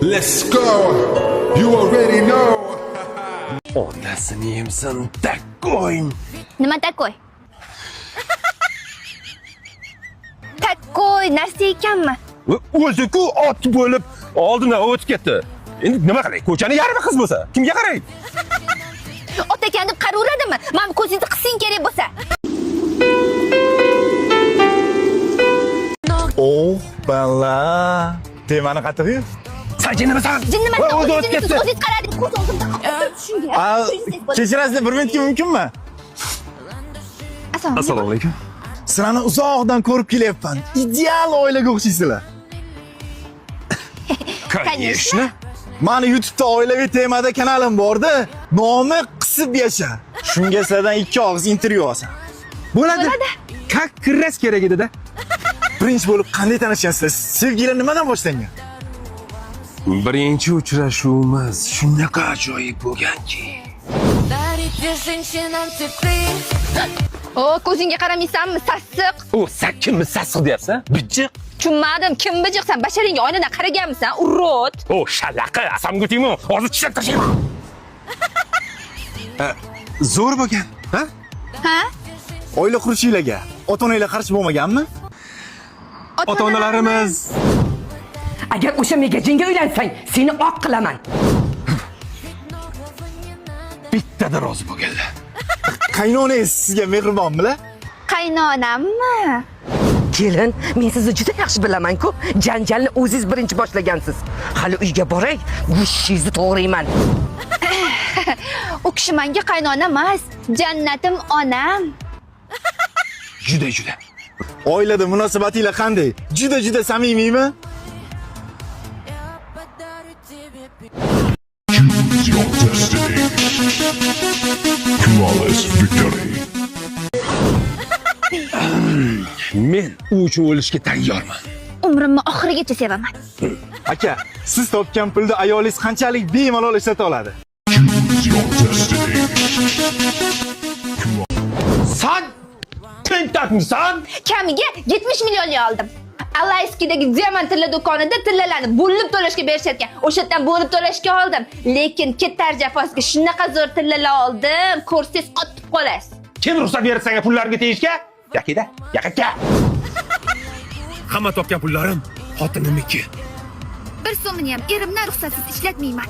Let's go. You already know. Onasini yemsan takkoy. Nima takkoy? Takkoy narsa ekanmi? O'zi-ku ot bo'lib oldindan o'tib ketdi. Endi nima qilay? Ko'chani yarmi qiz bo'lsa, kimga qaray? Ot ekan deb qaraveradimi? Men ko'zingizni qising kerak bo'lsa. Oh, bala. Temani qattiq. Sen jinnisan? Jinniman. O'zi o'tib ketdi. O'zingiz qaradi, ko'z oldimda qolib shunga. Kechirasiz, bir minutga mumkinmi? Assalomu alaykum. Sizlarni uzoqdan ko'rib kelyapman. Ideal oilaga o'xshaysizlar. Конечно. Mani YouTube'da oilaviy temada kanalim borda, nomi Qisib yasha. Shunga sizlardan 2 og'iz intervyu olsam. Bo'ladi. Как kirras kerak edi-da. Birinchi bo'lib qanday tanishgansizlar? Sevgilar nimadan boshlangan? Birinchi uchrashuvimiz shunaqa ajoyib bo'lganki. O, ko'zingga qaramaysanmi? Sassiq. O, sen kimni sassiq deyapsan? Bijiq. Tushunmadim. Kim bijiqsan? Basharingga oynadan qaraganmisan? Urrot. O, shalaqa, asamgutingmi? Hozir tishlab tashlayman. Zo'r bo'lgan, ha? Ha? Oila qurishinglarga ota-onalar qarshi bo'lmaganmi? Ota-onalarimiz Agar o'sha megajinga uylansang, seni oq qilaman. bittada rozi bo'lganlar. Qaynonangiz sizga mehribonmilar? Qaynonammi? Kelin, men sizni juda yaxshi bilaman-ku. Janjalni o'zingiz birinchi boshlagansiz. Hali uyga boray, gushingizni to'g'rayman. U kishi menga qaynona emas, jannatim onam. Juda. Oilada munosabatinglar qanday? Juda samimiymi? Choose your destiny. Flawless victory. Men u uchun o'lishga tayyorman. Umrimni oxirigacha sevaman. Aka, siz topgan pulda ayolingiz qanchalik bemalol ishlata oladi? Choose your destiny. Sen tentakmisan? Kamiga 70 millionli oldim. Alayskidagi diamant tilla do'konida tillalarni bo'lib to'lashga berishayotgan. O'shadan bo'lib to'lashga oldim. Lekin ketar jafosiga shunaqa zo'r tillalar oldim, ko'rsangiz qotib qolasiz. Kim ruxsat berdi senga pullarimga tegishga? Yakida, yakaka. Hamma topgan pullarim xotinimniki. Bir so'mini ham erimdan ruxsatsiz ishlatmayman.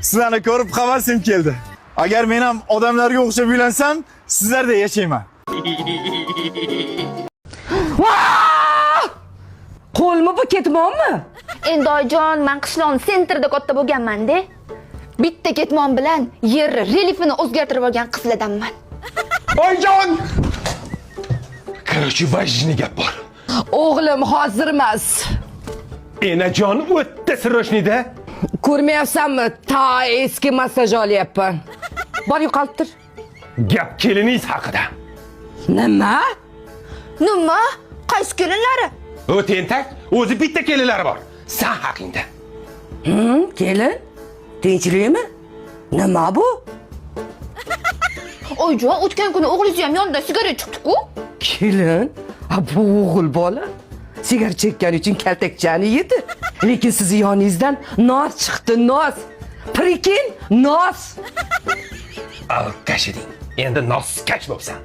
Sizlarni ko'rib havasim keldi. Agar men ham odamlarga o'xshab uylansam, sizlarda yashayman. Qo'lmi bu ketmonmi? Endi oyijon, men qishloqning sentrida katta bo'lganman-da. Bitta ketmon bilan yer reliefini o'zgartirib olgan qizlardanman. Oyjon! Короче, vajni gap bor. O'g'lim hozir emas. Enajon o'tda siroshnida. Ko'rmayapsanmi? Ta eski massaj olyapman. Bor yo'qolib tur. Gap keliningiz haqida. Nima? Nima? Qaysi kelinlari? O tentak, o'zi bitta kelinlari bor. Sen haqingda. Kelin? Tinchlikmi? Nima bu? Oyijon, o'tgan kuni o'g'lingiz ham yonida sigaret chiqdi-ku. Kelin? Bu o'g'il bola. Sigaret chekkan uchun kaltakchani yedi. Lekin siz yoningizdan nos chiqdi, nos. Prikin, nos. Alkashiding. Endi noskash bo'lsan.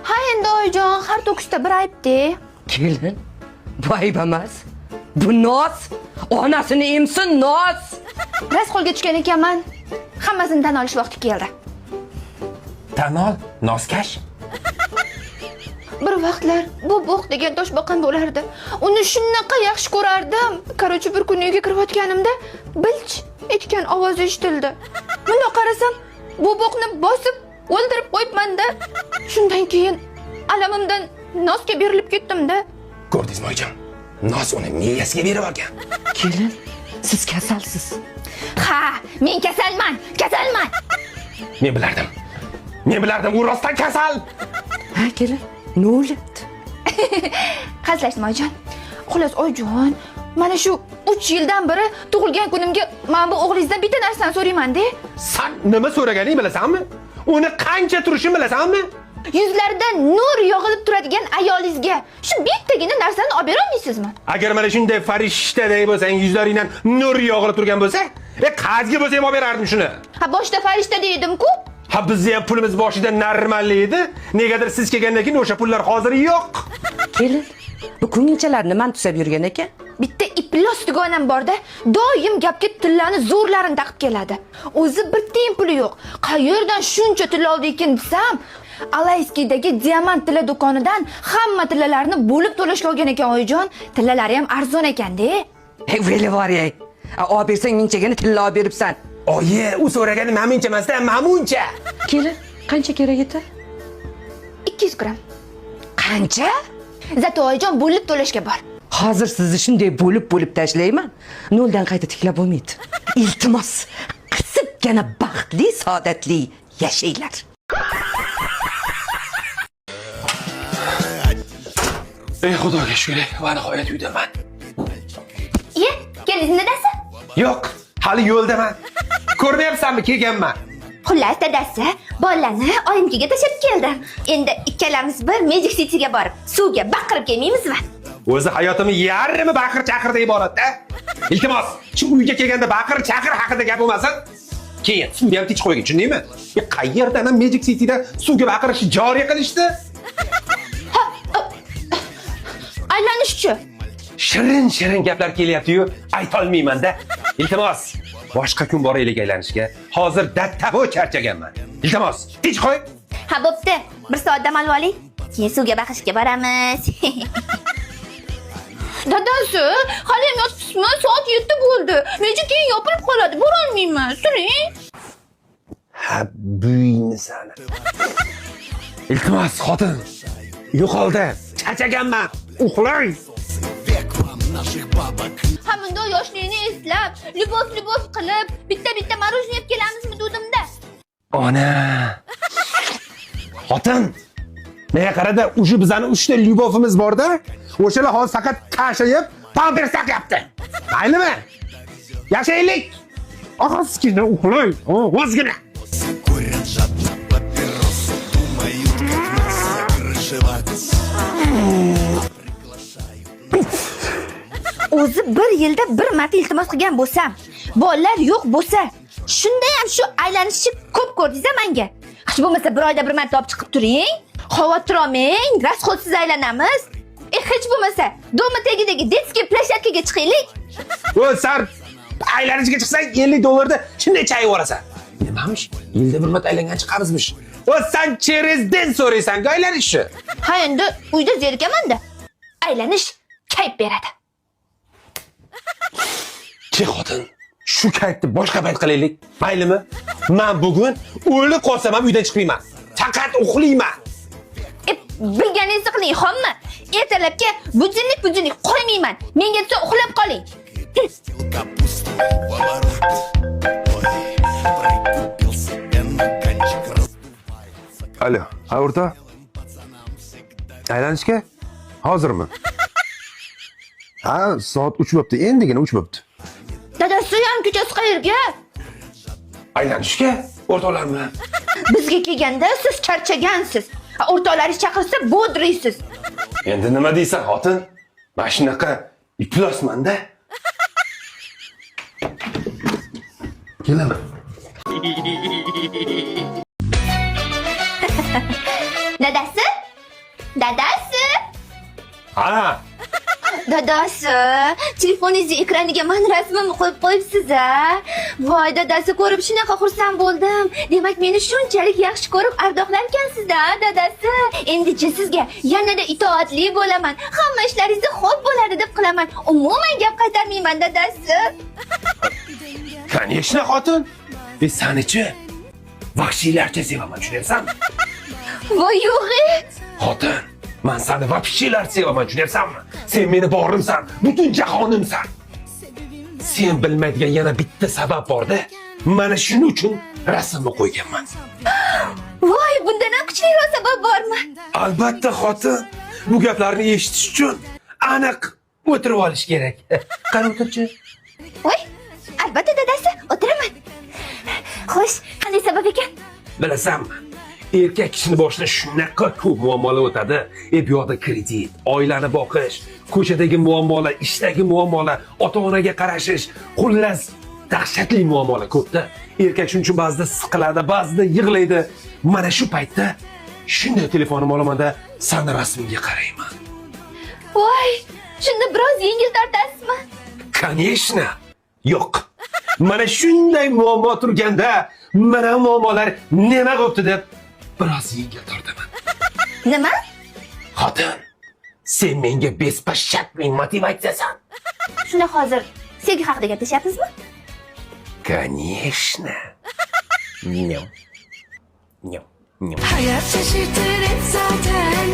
Ha, endi oyijon, har to'kishda bir aytdi. Kelin, bu ayb emas. Bu nos. Onasini emsin, nos. Ras qo'lga tushgan ekanman. Hammasini tan olish vaqti keldi. Tan ol, noskash. Bir vaqtlar bu bo'q degan toshboqam bo'lardi. Uni shunaqa yaxshi ko'rardim. Qarochi bir kun uyga kirayotganimda bilch etgan ovoz eshitildi. Bunda qarasam, bu bo'qni bosib o'ldirib qo'yibman-da. Shundan keyin alamimdan nosga berilib ketdim-da. Ko'rdingizmi oyijon? Nos uni miyasiga berib olgan. Kelin, siz kasalsiz. Ha, men kasalman. Men bilardim, u rostdan kasal. Ha, kelin, ne o'lyapti? Qazlashdim oyijon. Xullas oyijon, mana shu 3 yildan beri tug'ilgan kunimga men bu o'g'lingizdan bitta narsani so'rayman-da. Sen nima so'raganingni bilasanmi? Uni qancha turishini bilasanmi? Yuzlarida nur yog'ilib turadigan ayolingizga shu bittagina narsani olib bera olmaysizmi? Agar mana shunday farishtadek bo'lsang, yuzlaringdan nur yog'ilib turgan bo'lsa, qazga bo'lsa ham olib berardim shuni. Ha, boshda farishta dedim-ku. Ha, bizni ham pulimiz boshida normalli edi. Negadir siz kelgandan keyin o'sha pullar hozir yo'q. Kelin, bu ko'ngilchalarni man tusab yurgan ekan. Bitta iplos dugonam borda, doim gapga tillani zo'rlarini taqib keladi. O'zi bir tiyin puli yo'q. Qayerdan shuncha tilla oldi ekan desam, Alayskidagi diamant tilla do'konidan hamma tillalarni bo'lib to'lashga olgan ekan oyijon. Tillalari ham arzon ekan-da. Veli bor ey. Olib bersang minchagini tilla olib beribsan. Oyi, u so'ragani mamuncha emasda, mamuncha. Kelin, qancha kerak edi? 200 gram. Qancha? Zato oyijon bo'lib to'lashga bor. Hozir sizni shunday bo'lib tashlayman. Noldan qayta tiklab bo'lmaydi. Iltimos, qisibgina baxtli, saodatli yashaylar. Ey xudoga shukr, va nihoyat uydaman. Ye, kelingiz dadasi? Yo'q, hali yo'ldaman. Ko'rmayapsanmi, kelganman. Xullas dadasi, bolani oyimkiga tashlab keldim. Endi ikkalamiz bir Magic City'ga borib, suvga baqirib kelmaymizmi? O'zi hayotimni yarmi baqir-chaqirda iborat-da. Iltimos, shu uyga kelganda baqir-chaqir haqida gap bo'lmasin. Keyin suvni ham tich qo'ygin, tushundingmi? Qayerdan ham Magic City'da suvga baqirishni joriy qilishdi? Aylanishchi. Shirin gaplar kelyapti-yu, ayta olmayman-da. Iltimos, boshqa kun boraylik aylanishga. Hozir dattabo charchaganman. Iltimos, tich qo'y. Ha, bo'pti. Bir soat dam olib oling. Keyin suvga baqishga boramiz. Dadasi, hali ham yotibsizmi? Soat 7 bo'ldi. Nechun keyin yopilib qoladi? Bora olmayman. Suring. Ha, buyni sana. Iltimos, xotin. Yo'qoldi. Charchaganman. Uxlang. Ha, bunda yoshligini eslab, любовь qilib, bitta marojniy yeb kelamizmi dudimda? Ona. Xotin. Menga qarada, o'sha bizani 3 ta lyubovimiz bor-da. O'shalar hozir faqat qashayib, pampers taqyapti. Maylimi? Yashaylik. Ozgina uxlang. Ozgina. Курят жадно папиросы, думают, как нас закрышевать. O'zi bir yilda bir marta iltimos qilgan bo'lsam, bolalar yo'q bo'lsa, shunda ham shu aylanishni ko'p ko'rdingiz menga. Hech bo'lmasa bir oyda bir marta olib chiqib turing. Xavotir olmang, rasxodsiz aylanamiz. Hech bo'lmasa, doma tagidagi детский plashadkaga chiqaylik. O sen aylanishga chiqsang $50 da shunday chayib olasan. Nimamish? Yilda bir marta aylangan chiqamizmish. O sen через день so'raysan-ku aylanishni. Ha, endi uyda zerikaman-da. Aylanish kayf beradi. Ke xotin, shu kayfni boshqa payt qilaylik. Maylimi? Men bugun o'lib qolsam ham uydan chiqmayman. Faqat uxlayman. Bilganingizni qiling, xommi? Ertalabga budilnik qo'ymayman. Menga desa uxlab qoling. Капуста в оборот. Ой, прикупил себе на кончик раз. Alo, ha o'rta. Aylanishga hozirmi? Ha, soat 3 bo'pti, endigina 3 bo'pti. Dadasi ham kechasi qayerga? Aylanishga o'rtoqlarmi? Bizga kelganda siz charchagansiz. O'rtoqlaringiz chaqirsa bo'driysiz. Endi nima deysan, xotin? Mana shunaqa iflosman-da. Kelaman. Dadasi? Dadasi? Ha, Dadasi, telefoningizni ekraniga men rasmimni qo'yib qo'yibsiz-a? Voy, dadasi, ko'rib shunaqa xursand bo'ldim. Demak, meni shunchalik yaxshi ko'rib ardoqlarkansiz-da, dadasi. Endi-chi sizga yanada itoatli bo'laman. Hamma ishlaringizni xo'p bo'ladi deb qilaman. Umuman gap qaytarmayman, dadasi. конечно, xotin. Sani-chi? Vahshiylarcha sevaman, tushunyapsanmi? Voy, yo'g'i. Xotin, men seni vahshiylar sevaman, tushunyapsanmi? Sen meni borimsan, butun jahonimsan. Sen bilmaydigan yana bitta sabab bor-da. Mana shuning uchun rasmni qo'yganman. Voy, bundan ham kuchliroq sabab bormi? Albatta, xotin. Bu gaplarni eshitish uchun aniq o'tirib olish kerak. Qani o'tirchi? Voy, albatta dadasi, o'tiraman. Xo'sh, qanday sabab ekan? Bilasanmi? erkak kishini boshidan shunaqa ko'p muammolar o'tadi. Bu yoqda kredit, oilani boqish, ko'chadagi muammolar, ishdagi muammolar, ota-onaga qarashish, xullas dahshatli muammolar ko'pda. Erkak shuning uchun ba'zida siqiladi, ba'zida yig'laydi. Mana shu paytda shunday telefonim olamanda san rasmingga qarayman. Voy, shunda biroz yengil tortasizmi? Конечно. Yo'q. Mana shunday muammo turganda, mana muammolar nima bo'pti deb biroz yengil tortaman. Nima? Xotin, sen menga bespashshatning motivatsiyasan. Shunda hozir sevgi haqida gaplashyapmizmi? Конечно. Nyam. Nyam. Nyam. Hayat şaşırtır hep zaten